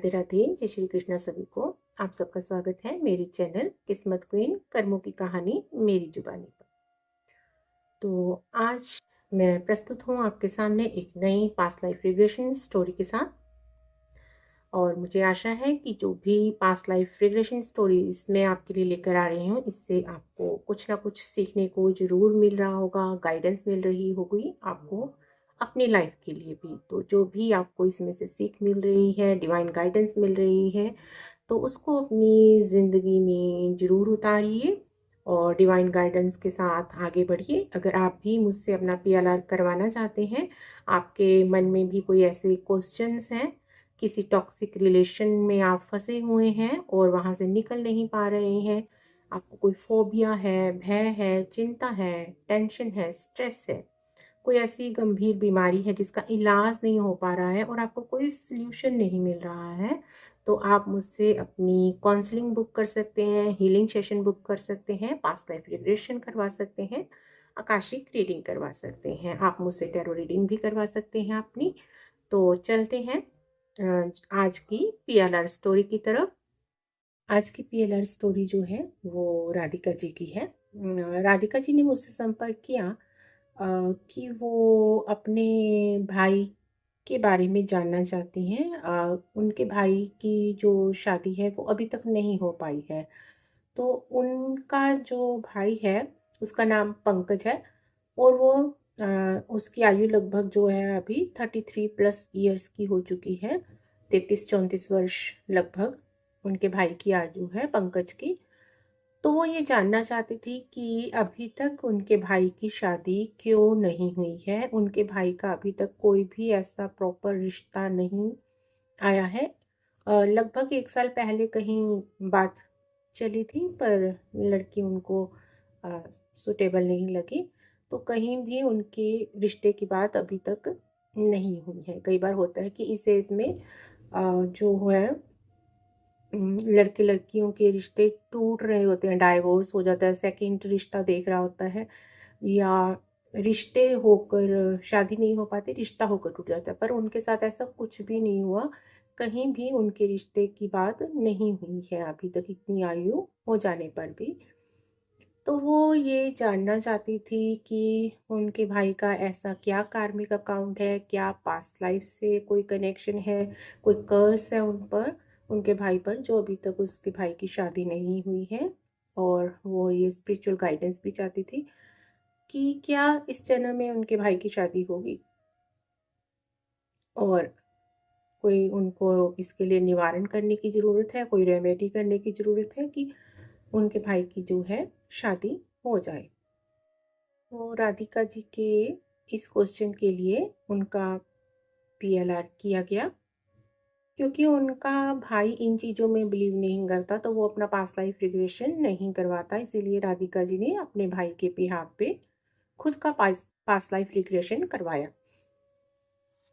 राधे राधे, जय श्री कृष्णा सभी को। आप सबका स्वागत है मेरे चैनल किस्मत क्वीन कर्मों की कहानी मेरी जुबानी पर। तो आज मैं प्रस्तुत हूँ आपके सामने एक नई पास्ट लाइफ रिग्रेशन स्टोरी के साथ। और मुझे आशा है कि जो भी पास्ट लाइफ रिग्रेशन स्टोरीज मैं आपके लिए लेकर आ रही हूँ, इससे आपको कुछ ना कुछ सीखने को ज़रूर मिल रहा होगा, गाइडेंस मिल रही होगी आपको अपनी लाइफ के लिए भी। तो जो भी आपको इसमें से सीख मिल रही है, डिवाइन गाइडेंस मिल रही है, तो उसको अपनी ज़िंदगी में ज़रूर उतारिए और डिवाइन गाइडेंस के साथ आगे बढ़िए। अगर आप भी मुझसे अपना PLR करवाना चाहते हैं, आपके मन में भी कोई ऐसे क्वेश्चंस हैं, किसी टॉक्सिक रिलेशन में आप फंसे हुए हैं और वहाँ से निकल नहीं पा रहे हैं, आपको कोई फोबिया है, भय है, चिंता है, टेंशन है, स्ट्रेस है, कोई ऐसी गंभीर बीमारी है जिसका इलाज नहीं हो पा रहा है और आपको कोई सल्यूशन नहीं मिल रहा है, तो आप मुझसे अपनी काउंसलिंग बुक कर सकते हैं, हीलिंग सेशन बुक कर सकते हैं, पास्ट लाइफ रिग्रेशन करवा सकते हैं, आकाशिक रीडिंग करवा सकते हैं, आप मुझसे टैरो रीडिंग भी करवा सकते हैं अपनी। तो चलते हैं आज की PLR स्टोरी की तरफ। आज की PLR स्टोरी जो है वो राधिका जी की है। राधिका जी ने मुझसे संपर्क किया कि वो अपने भाई के बारे में जानना चाहती हैं। उनके भाई की जो शादी है वो अभी तक नहीं हो पाई है। तो उनका जो भाई है उसका नाम पंकज है और वो उसकी आयु लगभग जो है अभी 33+ ईयर्स की हो चुकी है। 33-34 वर्ष लगभग उनके भाई की आयु है पंकज की। तो वो ये जानना चाहती थी कि अभी तक उनके भाई की शादी क्यों नहीं हुई है। उनके भाई का अभी तक कोई भी ऐसा प्रॉपर रिश्ता नहीं आया है। लगभग 1 साल पहले कहीं बात चली थी पर लड़की उनको सुटेबल नहीं लगी, तो कहीं भी उनके रिश्ते की बात अभी तक नहीं हुई है। कई बार होता है कि इस एज में जो है लड़के लड़कियों के रिश्ते टूट रहे होते हैं, डाइवोर्स हो जाता है, सेकंड रिश्ता देख रहा होता है, या रिश्ते होकर शादी नहीं हो पाती, रिश्ता होकर टूट जाता है। पर उनके साथ ऐसा कुछ भी नहीं हुआ, कहीं भी उनके रिश्ते की बात नहीं हुई है अभी तक, इतनी आयु हो जाने पर भी। तो वो ये जानना चाहती थी कि उनके भाई का ऐसा क्या कार्मिक अकाउंट है, क्या पास्ट लाइफ से कोई कनेक्शन है, कोई कर्स है उन पर, उनके भाई पर, जो अभी तक उसके भाई की शादी नहीं हुई है। और वो ये स्पिरिचुअल गाइडेंस भी चाहती थी कि क्या इस जन्म में उनके भाई की शादी होगी और कोई उनको इसके लिए निवारण करने की ज़रूरत है, कोई रेमेडी करने की ज़रूरत है कि उनके भाई की जो है शादी हो जाए। तो राधिका जी के इस क्वेश्चन के लिए उनका PLR किया गया, क्योंकि उनका भाई इन चीज़ों में बिलीव नहीं करता, तो वो अपना पास्ट लाइफ रिग्रेशन नहीं करवाता। इसीलिए राधिका जी ने अपने भाई के बिहाफ पे खुद का पास्ट लाइफ रिग्रेशन करवाया।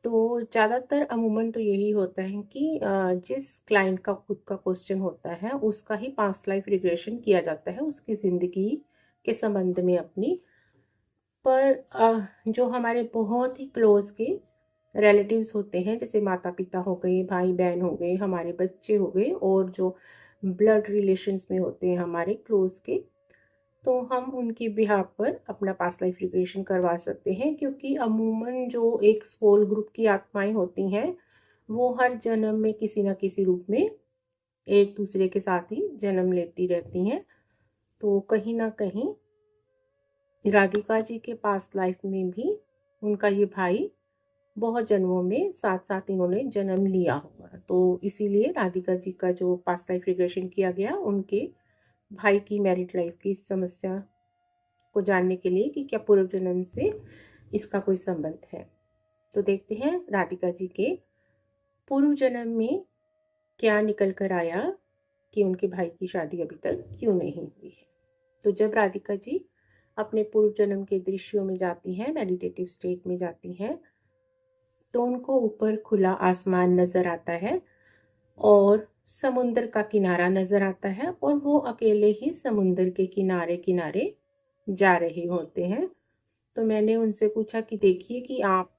तो ज़्यादातर अमूमन तो यही होता है कि जिस क्लाइंट का खुद का क्वेश्चन होता है उसका ही पास्ट लाइफ रिग्रेशन किया जाता है उसकी ज़िंदगी के संबंध में अपनी। पर जो हमारे बहुत ही क्लोज के रिलेटिव्स होते हैं, जैसे माता पिता हो गए, भाई बहन हो गए, हमारे बच्चे हो गए, और जो ब्लड रिलेशंस में होते हैं हमारे क्लोज के, तो हम उनकी बिहाफ पर अपना पास्ट लाइफ रिग्रेशन करवा सकते हैं। क्योंकि अमूमन जो एक सोल ग्रुप की आत्माएं होती हैं वो हर जन्म में किसी न किसी रूप में एक दूसरे के साथ ही जन्म लेती रहती हैं। तो कहीं ना कहीं राधिका जी के पास्ट लाइफ में भी उनका ये भाई बहुत जन्मों में साथ साथ इन्होंने जन्म लिया होगा। तो इसीलिए राधिका जी का जो पास्ट लाइफ रिग्रेशन किया गया उनके भाई की मैरिड लाइफ की समस्या को जानने के लिए कि क्या पूर्व जन्म से इसका कोई संबंध है। तो देखते हैं राधिका जी के पूर्व जन्म में क्या निकल कर आया कि उनके भाई की शादी अभी तक क्यों नहीं हुई है। तो जब राधिका जी अपने पूर्व जन्म के दृश्यों में जाती हैं, मेडिटेटिव स्टेट में जाती हैं, तो उनको ऊपर खुला आसमान नजर आता है और समुद्र का किनारा नजर आता है, और वो अकेले ही समुद्र के किनारे किनारे जा रहे होते हैं। तो मैंने उनसे पूछा कि देखिए कि आप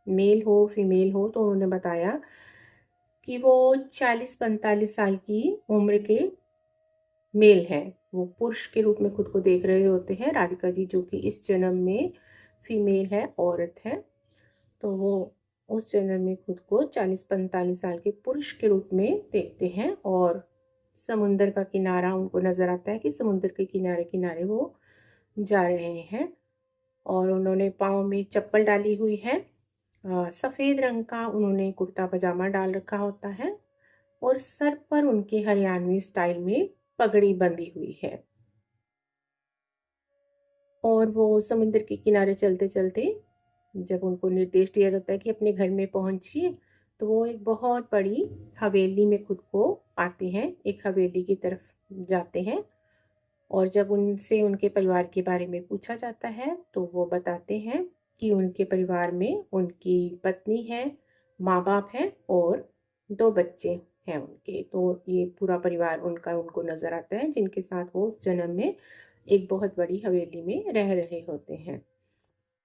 मेल हो फीमेल हो, तो उन्होंने बताया कि वो 40-45 साल की उम्र के मेल हैं। वो पुरुष के रूप में खुद को देख रहे होते हैं, राधिका जी, जो कि इस जन्म में फीमेल है, औरत है। तो वो उस जन्म में खुद को 40-45 साल के पुरुष के रूप में देखते हैं, और समुंदर का किनारा उनको नजर आता है कि समुद्र के किनारे किनारे वो जा रहे हैं। और उन्होंने पाँव में चप्पल डाली हुई है, सफ़ेद रंग का उन्होंने कुर्ता पजामा डाल रखा होता है, और सर पर उनके हरियाणवी स्टाइल में पगड़ी बंधी हुई है। और वो समुद्र के किनारे चलते चलते जब उनको निर्देश दिया जाता है कि अपने घर में पहुंचिए, तो वो एक बहुत बड़ी हवेली में खुद को पाते हैं, एक हवेली की तरफ जाते हैं। और जब उनसे उनके परिवार के बारे में पूछा जाता है, तो वो बताते हैं कि उनके परिवार में उनकी पत्नी है, माँ बाप हैं, और 2 बच्चे हैं उनके। तो ये पूरा परिवार उनका उनको नज़र आता है, जिनके साथ वो उस जन्म में एक बहुत बड़ी हवेली में रह रहे होते हैं।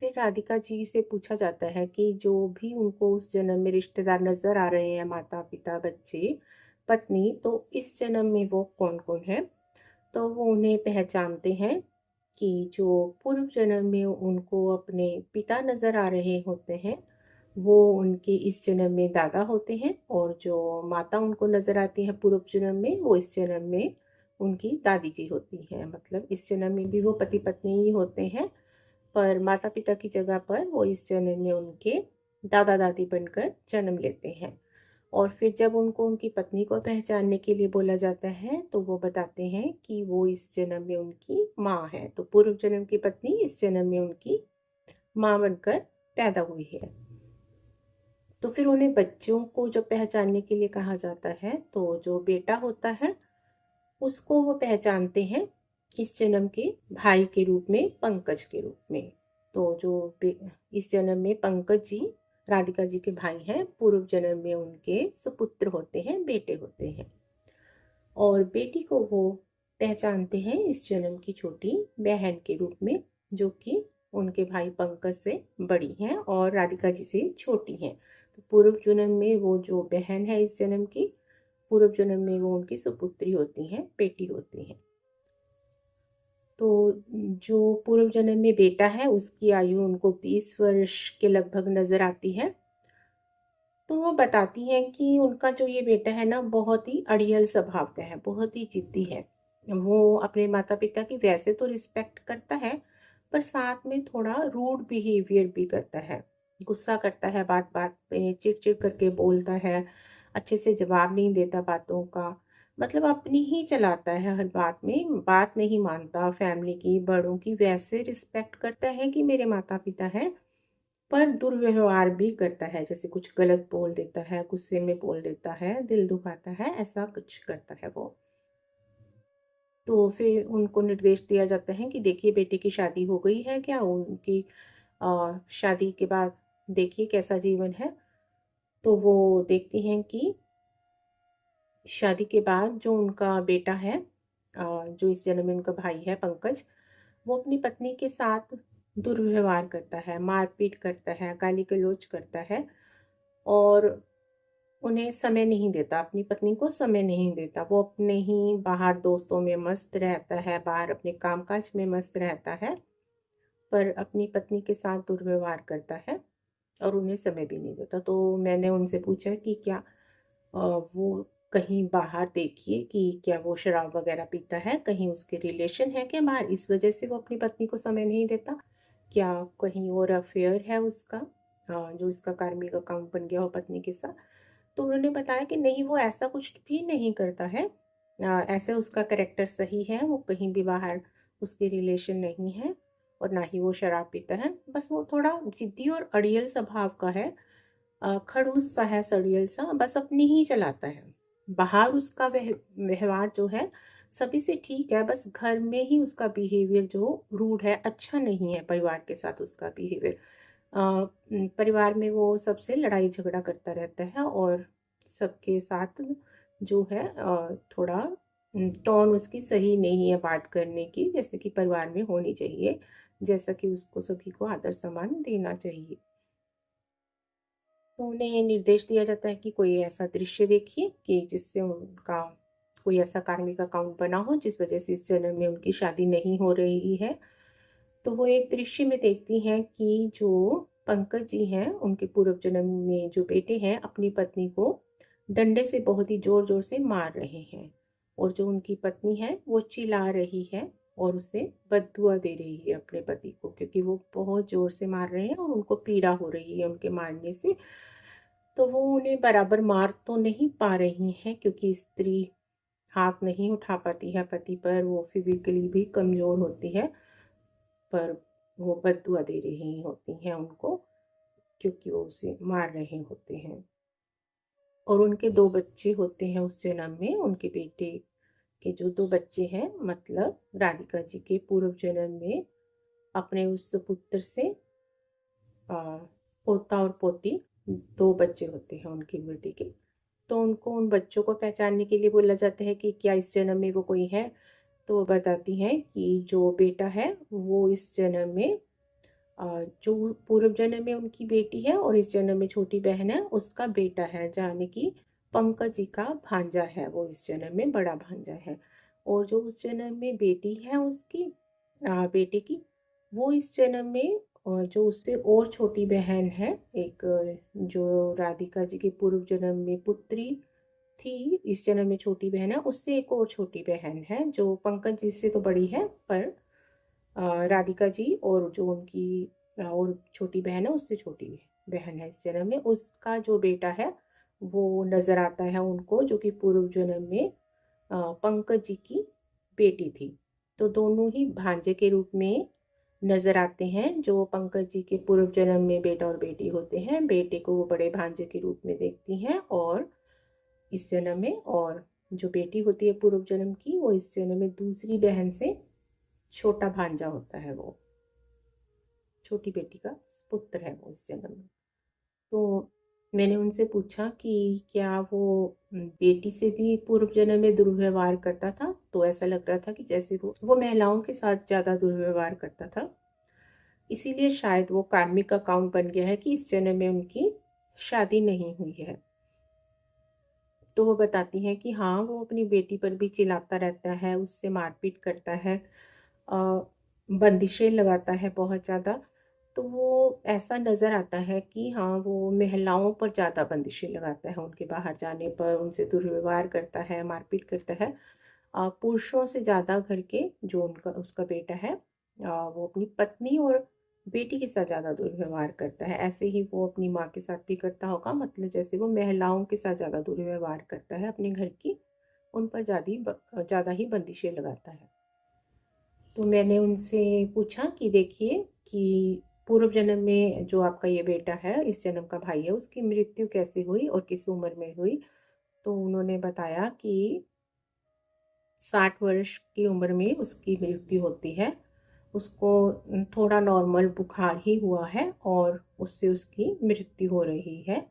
फिर राधिका जी से पूछा जाता है कि जो भी उनको उस जन्म में रिश्तेदार नज़र आ रहे हैं, माता पिता बच्चे पत्नी, तो इस जन्म में वो कौन कौन है। तो वो उन्हें पहचानते हैं कि जो पूर्व जन्म में उनको अपने पिता नज़र आ रहे होते हैं, वो उनके इस जन्म में दादा होते हैं, और जो माता उनको नज़र आती है पूर्व जन्म में, वो इस जन्म में उनकी दादी जी होती हैं। मतलब इस जन्म में भी वो पति पत्नी ही होते हैं, पर माता पिता की जगह पर वो इस जन्म में उनके दादा दादी बनकर जन्म लेते हैं। और फिर जब उनको उनकी पत्नी को पहचानने के लिए बोला जाता है, तो वो बताते हैं कि वो इस जन्म में उनकी माँ है। तो पूर्व जन्म की पत्नी इस जन्म में उनकी माँ बनकर पैदा हुई है। तो फिर उन्हें बच्चों को जब पहचानने के लिए कहा जाता है, तो जो बेटा होता है उसको वो पहचानते हैं इस जन्म के भाई के रूप में, पंकज के रूप में। तो इस जन्म में पंकज जी राधिका जी के भाई हैं, पूर्व जन्म में उनके सुपुत्र होते हैं, बेटे होते हैं। और बेटी को वो पहचानते हैं इस जन्म की छोटी बहन के रूप में, जो कि उनके भाई पंकज से बड़ी हैं और राधिका जी से छोटी हैं। तो पूर्व जन्म में वो जो बहन है इस जन्म की, पूर्व जन्म में वो उनकी सुपुत्री होती हैं, बेटी होती हैं। तो जो पूर्व जन्म में बेटा है उसकी आयु उनको 20 वर्ष के लगभग नजर आती है। तो वो बताती हैं कि उनका जो ये बेटा है ना, बहुत ही अड़ियल स्वभाव का है, बहुत ही जिद्दी है। वो अपने माता पिता की वैसे तो रिस्पेक्ट करता है, पर साथ में थोड़ा रूड बिहेवियर भी करता है, गुस्सा करता है, बात बात पे चिड़चिड़ करके बोलता है, अच्छे से जवाब नहीं देता बातों का, मतलब अपनी ही चलाता है, हर बात में बात नहीं मानता, फैमिली की बड़ों की वैसे रिस्पेक्ट करता है कि मेरे माता पिता हैं, पर दुर्व्यवहार भी करता है, जैसे कुछ गलत बोल देता है, गुस्से में बोल देता है, दिल दुखाता है, ऐसा कुछ करता है वो। तो फिर उनको निर्देश दिया जाता है कि देखिए बेटे की शादी हो गई है क्या, उनकी शादी के बाद देखिए कैसा जीवन है। तो वो देखती हैं कि शादी के बाद जो उनका बेटा है, जो इस जन्म में उनका भाई है पंकज, वो अपनी पत्नी के साथ दुर्व्यवहार करता है, मारपीट करता है, गाली गलौज करता है, और उन्हें समय नहीं देता, अपनी पत्नी को समय नहीं देता। वो अपने ही बाहर दोस्तों में मस्त रहता है, बाहर अपने कामकाज में मस्त रहता है, पर अपनी पत्नी के साथ दुर्व्यवहार करता है और उन्हें समय भी नहीं देता। तो मैंने उनसे पूछा कि क्या वो कहीं बाहर देखिए कि क्या वो शराब वगैरह पीता है, कहीं उसके रिलेशन है क्या बाहर, इस वजह से वो अपनी पत्नी को समय नहीं देता, क्या कहीं और अफेयर है उसका, जो इसका कार्मिक अकाउंट बन गया हो पत्नी के साथ। तो उन्होंने बताया कि नहीं, वो ऐसा कुछ भी नहीं करता है, ऐसे उसका करेक्टर सही है, वो कहीं भी बाहर उसके रिलेशन नहीं है, और ना ही वो शराब पीता है, बस वो थोड़ा जिद्दी और अड़ियल स्वभाव का है, खड़ूस सा है, सड़ियल सा, बस अपनी ही चलाता है। बाहर उसका व्यवहार जो है सभी से ठीक है, बस घर में ही उसका बिहेवियर जो रूड है, अच्छा नहीं है, परिवार के साथ उसका बिहेवियर, परिवार में वो सबसे लड़ाई झगड़ा करता रहता है, और सबके साथ जो है थोड़ा टोन उसकी सही नहीं है बात करने की, जैसे कि परिवार में होनी चाहिए, जैसा कि उसको सभी को आदर सम्मान देना चाहिए। तो उन्हें निर्देश दिया जाता है कि कोई ऐसा दृश्य देखिए कि जिससे उनका कोई ऐसा कार्मिक अकाउंट बना हो जिस वजह से इस जन्म में उनकी शादी नहीं हो रही है। तो वो एक दृश्य में देखती हैं कि जो पंकज जी हैं उनके पूर्व जन्म में जो बेटे हैं अपनी पत्नी को डंडे से बहुत ही जोर जोर से मार रहे हैं, और जो उनकी पत्नी है वो चिल्ला रही है और उसे बददुआ दे रही है अपने पति को, क्योंकि वो बहुत जोर से मार रहे हैं और उनको पीड़ा हो रही है उनके मारने से। तो वो उन्हें बराबर मार तो नहीं पा रही हैं, क्योंकि स्त्री हाथ नहीं उठा पाती है पति पर, वो फिजिकली भी कमजोर होती है, पर वो बद्दुआ दे रही होती हैं उनको, क्योंकि वो उसे मार रहे होते हैं। और उनके 2 बच्चे होते हैं उस जन्म में, उनके बेटे के जो 2 बच्चे हैं, मतलब राधिका जी के पूर्व जन्म में अपने उस पुत्र से पोता और पोती 2 बच्चे होते हैं उनके बेटे के। तो उनको उन बच्चों को पहचानने के लिए बोला जाता है कि क्या इस जन्म में वो कोई है। तो वो बताती हैं कि जो बेटा है वो इस जन्म में जो पूर्व जन्म में उनकी बेटी है और इस जन्म में छोटी बहन है उसका बेटा है, यानी कि पंकज जी का भांजा है, वो इस जन्म में बड़ा भांजा है। और जो उस जन्म में बेटी है उसकी बेटे की, वो इस जन्म में जो उससे और छोटी बहन है एक, जो राधिका जी के पूर्व जन्म में पुत्री थी, इस जन्म में छोटी बहन है, उससे एक और छोटी बहन है जो पंकज जी से तो बड़ी है, पर राधिका जी और जो उनकी और छोटी बहन है उससे छोटी बहन है इस जन्म में, उसका जो बेटा है वो नजर आता है उनको, जो कि पूर्व जन्म में पंकज जी की बेटी थी। तो दोनों ही भांजे के रूप में नजर आते हैं। जो पंकज जी के पूर्व जन्म में बेटा और बेटी होते हैं, बेटे को वो बड़े भांजे के रूप में देखती हैं और इस जन्म में, और जो बेटी होती है पूर्व जन्म की वो इस जन्म में दूसरी बहन से छोटा भांजा होता है, वो छोटी बेटी का पुत्र है वो इस जन्म में। तो मैंने उनसे पूछा कि क्या वो बेटी से भी पूर्व जन्म में दुर्व्यवहार करता था, तो ऐसा लग रहा था कि जैसे वो महिलाओं के साथ ज्यादा दुर्व्यवहार करता था, इसीलिए शायद वो कार्मिक अकाउंट बन गया है कि इस जन्म में उनकी शादी नहीं हुई है। तो वो बताती हैं कि हाँ, वो अपनी बेटी पर भी चिल्लाता रहता है, उससे मारपीट करता है, बंदिशें लगाता है बहुत ज़्यादा। तो वो ऐसा नज़र आता है कि हाँ, वो महिलाओं पर ज़्यादा बंदिशें लगाता है, उनके बाहर जाने पर उनसे दुर्व्यवहार करता है, मारपीट करता है। पुरुषों से ज़्यादा घर के जो उनका उसका बेटा है, वो अपनी पत्नी और बेटी के साथ ज़्यादा दुर्व्यवहार करता है। ऐसे ही वो अपनी माँ के साथ भी करता होगा, मतलब जैसे वो महिलाओं के साथ ज़्यादा दुर्व्यवहार करता है अपने घर की, उन पर ज़्यादा ही बंदिशें लगाता है। तो मैंने उनसे पूछा कि देखिए कि पूर्व जन्म में जो आपका ये बेटा है, इस जन्म का भाई है, उसकी मृत्यु कैसे हुई और किस उम्र में हुई। तो उन्होंने बताया कि 60 वर्ष की उम्र में उसकी मृत्यु होती है। उसको थोड़ा नॉर्मल बुखार ही हुआ है और उससे उसकी मृत्यु हो रही है।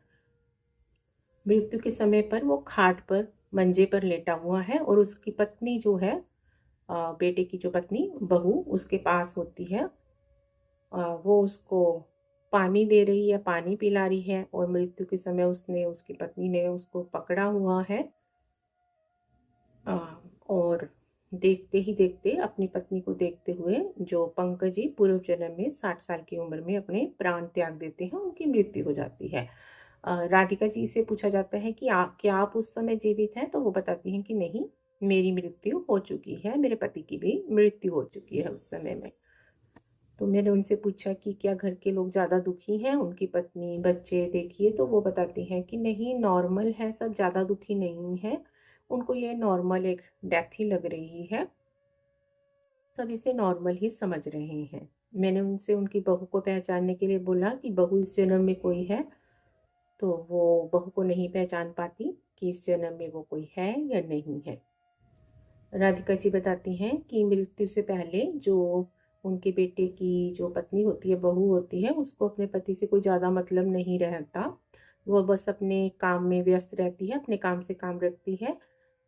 मृत्यु के समय पर वो खाट पर मंजे पर लेटा हुआ है और उसकी पत्नी जो है, बेटे की जो पत्नी बहू उसके पास होती है, वो उसको पानी दे रही है, पानी पिला रही है, और मृत्यु के समय उसकी पत्नी ने उसको पकड़ा हुआ है, और देखते ही देखते अपनी पत्नी को देखते हुए जो पंकज जी पूर्व जन्म में 60 साल की उम्र में अपने प्राण त्याग देते हैं, उनकी मृत्यु हो जाती है। राधिका जी से पूछा जाता है कि क्या आप उस समय जीवित हैं, तो वो बताती हैं कि नहीं, मेरी मृत्यु हो चुकी है, मेरे पति की भी मृत्यु हो चुकी है उस समय में। तो मैंने उनसे पूछा कि क्या घर के लोग ज़्यादा दुखी हैं, उनकी पत्नी बच्चे देखिए, तो वो बताती हैं कि नहीं, नॉर्मल है, सब ज़्यादा दुखी नहीं है, उनको ये नॉर्मल एक डेथ ही लग रही है, सब इसे नॉर्मल ही समझ रहे हैं। मैंने उनसे उनकी बहू को पहचानने के लिए बोला कि बहू इस जन्म में कोई है, तो वो बहू को नहीं पहचान पाती कि इस जन्म में वो कोई है या नहीं है। राधिका जी बताती हैं कि मृत्यु से पहले जो उनके बेटे की जो पत्नी होती है, बहू होती है, उसको अपने पति से कोई ज़्यादा मतलब नहीं रहता। वो बस अपने काम में व्यस्त रहती है, अपने काम से काम रखती है,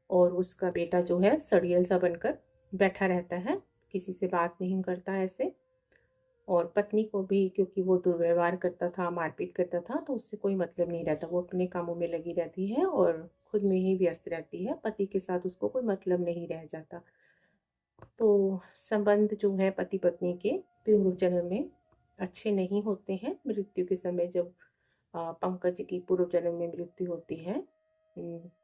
और उसका बेटा जो है सड़ियल सा बनकर बैठा रहता है, किसी से बात नहीं करता ऐसे। और पत्नी को भी, क्योंकि वो दुर्व्यवहार करता था, मारपीट करता था, तो उससे कोई मतलब नहीं रहता। वो अपने कामों में लगी रहती है और खुद में ही व्यस्त रहती है, पति के साथ उसको कोई मतलब नहीं रह जाता। तो संबंध जो है पति पत्नी के पूर्व जन्म में अच्छे नहीं होते हैं। मृत्यु के समय जब पंकज की पूर्व जन्म में मृत्यु होती है,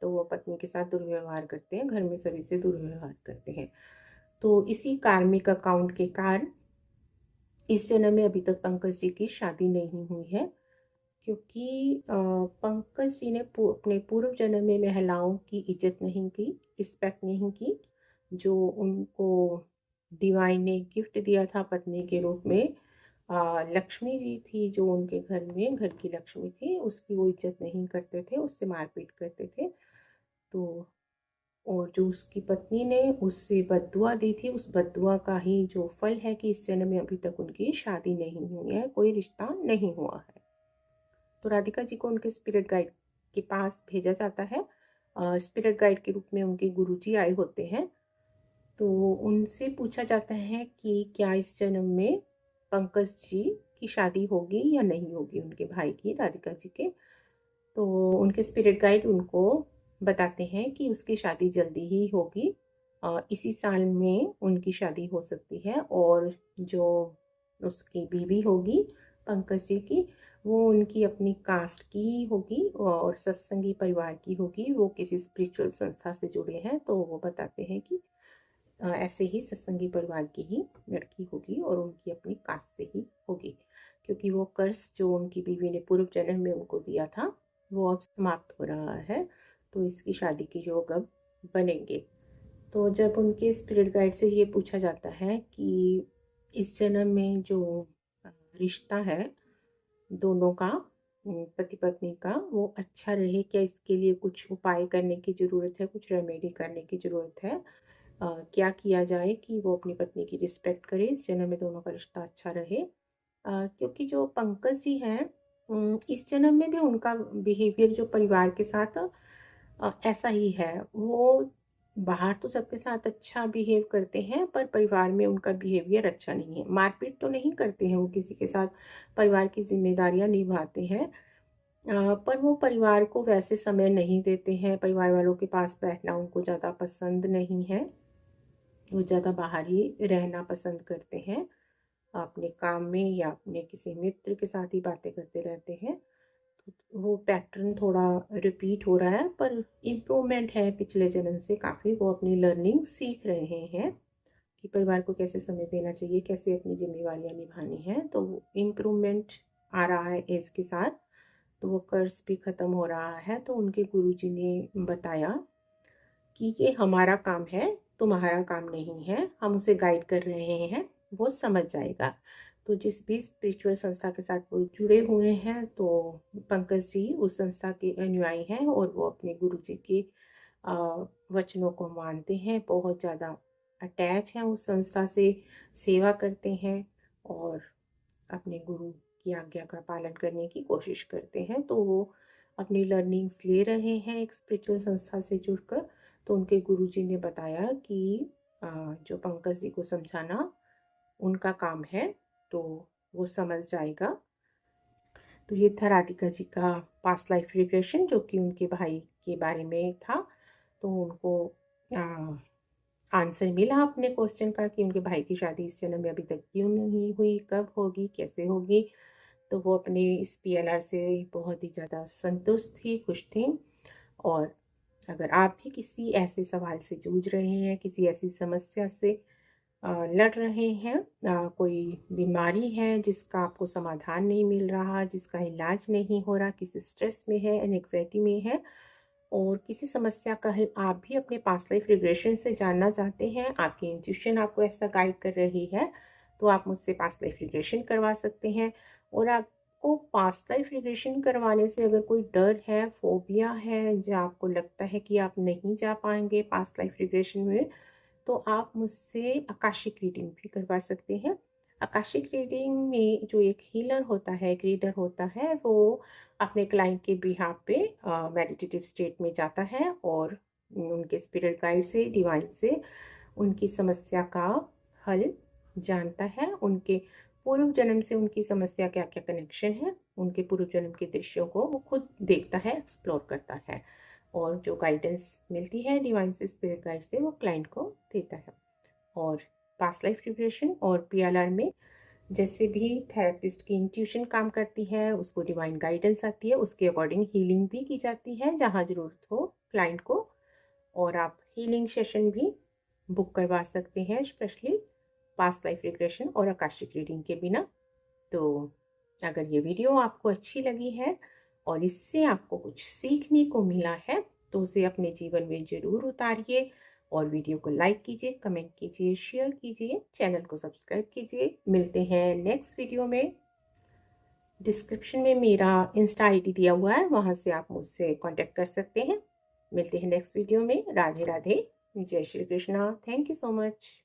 तो वो पत्नी के साथ दुर्व्यवहार करते हैं, घर में सभी से दुर्व्यवहार करते हैं। तो इसी कार्मिक अकाउंट के कारण इस जन्म में अभी तक पंकज जी की शादी नहीं हुई है, क्योंकि पंकज जी ने अपने पूर्व जन्म में महिलाओं की इज्जत नहीं की, रिस्पेक्ट नहीं की। जो उनको डिवाइन ने गिफ्ट दिया था पत्नी के रूप में, लक्ष्मी जी थी जो उनके घर में घर की लक्ष्मी थी, उसकी वो इज्जत नहीं करते थे, उससे मारपीट करते थे। तो और जो उसकी पत्नी ने उससे बद्दुआ दी थी, उस बद्दुआ का ही जो फल है कि इस जन्म में अभी तक उनकी शादी नहीं हुई है, कोई रिश्ता नहीं हुआ है। तो राधिका जी को उनके स्पिरिट गाइड के पास भेजा जाता है। स्पिरिट गाइड के रूप में उनके गुरुजी आए होते हैं। तो उनसे पूछा जाता है कि क्या इस जन्म में पंकज जी की शादी होगी या नहीं होगी, उनके भाई की, राधिका जी के। तो उनके स्पिरिट गाइड उनको बताते हैं कि उसकी शादी जल्दी ही होगी, इसी साल में उनकी शादी हो सकती है। और जो उसकी बीवी होगी पंकज जी की, वो उनकी अपनी कास्ट की ही होगी और सत्संगी परिवार की होगी। वो किसी स्पिरिचुअल संस्था से जुड़े हैं, तो वो बताते हैं कि ऐसे ही सत्संगी परिवार की ही लड़की होगी और उनकी अपनी कास्ट से ही होगी, क्योंकि वो कर्ज जो उनकी बीवी ने पूर्व जन्म में उनको दिया था वो अब समाप्त हो रहा है। तो इसकी शादी के योग अब बनेंगे। तो जब उनके स्पिरिट गाइड से ये पूछा जाता है कि इस जन्म में जो रिश्ता है दोनों का, पति पत्नी का, वो अच्छा रहे, क्या इसके लिए कुछ उपाय करने की ज़रूरत है, कुछ रेमेडी करने की ज़रूरत है, क्या किया जाए कि वो अपनी पत्नी की रिस्पेक्ट करे, इस जन्म में दोनों का रिश्ता अच्छा रहे। क्योंकि जो पंकज जी हैं, इस जन्म में भी उनका बिहेवियर जो परिवार के साथ ऐसा ही है। वो बाहर तो सबके साथ अच्छा बिहेव करते हैं, पर परिवार में उनका बिहेवियर अच्छा नहीं है। मारपीट तो नहीं करते हैं वो किसी के साथ, परिवार की जिम्मेदारियां निभाते हैं, पर वो परिवार को वैसे समय नहीं देते हैं। परिवार वालों के पास बैठना उनको ज़्यादा पसंद नहीं है, वो ज़्यादा बाहर ही रहना पसंद करते हैं, अपने काम में या अपने किसी मित्र के साथ ही बातें करते रहते हैं। तो वो पैटर्न थोड़ा रिपीट हो रहा है, पर इम्प्रूवमेंट है पिछले जन्म से काफ़ी। वो अपनी लर्निंग सीख रहे हैं कि परिवार को कैसे समय देना चाहिए, कैसे अपनी जिम्मेवारियां निभानी है। तो इम्प्रूवमेंट आ रहा है एज के साथ। तो वो कर्ज भी ख़त्म हो रहा है। तो उनके गुरुजी ने बताया कि ये हमारा काम है, तुम्हारा काम नहीं है, हम उसे गाइड कर रहे हैं, वो समझ जाएगा। तो जिस भी स्पिरिचुअल संस्था के साथ वो जुड़े हुए हैं, तो पंकज जी उस संस्था के अनुयायी हैं और वो अपने गुरु जी के वचनों को मानते हैं, बहुत ज़्यादा अटैच हैं उस संस्था से, सेवा करते हैं और अपने गुरु की आज्ञा का पालन करने की कोशिश करते हैं। तो वो अपनी लर्निंग्स ले रहे हैं एक स्पिरिचुअल संस्था से जुड़कर। तो उनके गुरुजी ने बताया कि जो पंकज जी को समझाना उनका काम है, तो वो समझ जाएगा। तो ये था राधिका जी का पास्ट लाइफ रिग्रेशन, जो कि उनके भाई के बारे में था। तो उनको आंसर मिला अपने क्वेश्चन का कि उनके भाई की शादी इस जन्म में अभी तक क्यों नहीं हुई, कब होगी, कैसे होगी। तो वो अपने इस PLR से बहुत ही ज़्यादा संतुष्ट थी, खुश थी। और अगर आप भी किसी ऐसे सवाल से जूझ रहे हैं, किसी ऐसी समस्या से लड़ रहे हैं, कोई बीमारी है जिसका आपको समाधान नहीं मिल रहा, जिसका इलाज नहीं हो रहा, किसी स्ट्रेस में है, एंग्जाइटी में है, और किसी समस्या का हल आप भी अपने पास्ट लाइफ रिग्रेशन से जानना चाहते हैं, आपकी इंट्यूशन आपको ऐसा गाइड कर रही है, तो आप मुझसे पास्ट लाइफ रिग्रेशन करवा सकते हैं। और आपको पास्ट लाइफ रिग्रेशन करवाने से अगर कोई डर है, फोबिया है, जो आपको लगता है कि आप नहीं जा पाएंगे पास्ट लाइफ रिग्रेशन में, तो आप मुझसे आकाशिक रीडिंग भी करवा सकते हैं। आकाशिक रीडिंग में जो एक हीलर होता है, एक रीडर होता है, वो अपने क्लाइंट के बिहाफ पे मेडिटेटिव स्टेट में जाता है और उनके स्पिरिट गाइड से, डिवाइन से उनकी समस्या का हल जानता है, उनके पूर्व जन्म से उनकी समस्या क्या क्या कनेक्शन है, उनके पूर्व जन्म के दृश्यों को वो खुद देखता है, एक्सप्लोर करता है, और जो गाइडेंस मिलती है डिवाइन से, स्पिरिट गाइड से, वो क्लाइंट को देता है। और पास्ट लाइफ रिग्रेशन और PLR में जैसे भी थेरेपिस्ट की इंट्यूशन काम करती है, उसको डिवाइन गाइडेंस आती है, उसके अकॉर्डिंग हीलिंग भी की जाती है जहाँ ज़रूरत हो क्लाइंट को। और आप हीलिंग सेशन भी बुक करवा सकते हैं, स्पेशली पास्ट लाइफ रिग्रेशन और आकाशिक रीडिंग के बिना। तो अगर ये वीडियो आपको अच्छी लगी है और इससे आपको कुछ सीखने को मिला है तो उसे अपने जीवन में ज़रूर उतारिए, और वीडियो को लाइक कीजिए, कमेंट कीजिए, शेयर कीजिए, चैनल को सब्सक्राइब कीजिए। मिलते हैं नेक्स्ट वीडियो में। डिस्क्रिप्शन में मेरा इंस्टा ID दिया हुआ है, वहाँ से आप मुझसे कांटेक्ट कर सकते हैं। मिलते हैं नेक्स्ट वीडियो में। राधे राधे, जय Shri Krishna. Thank you so much.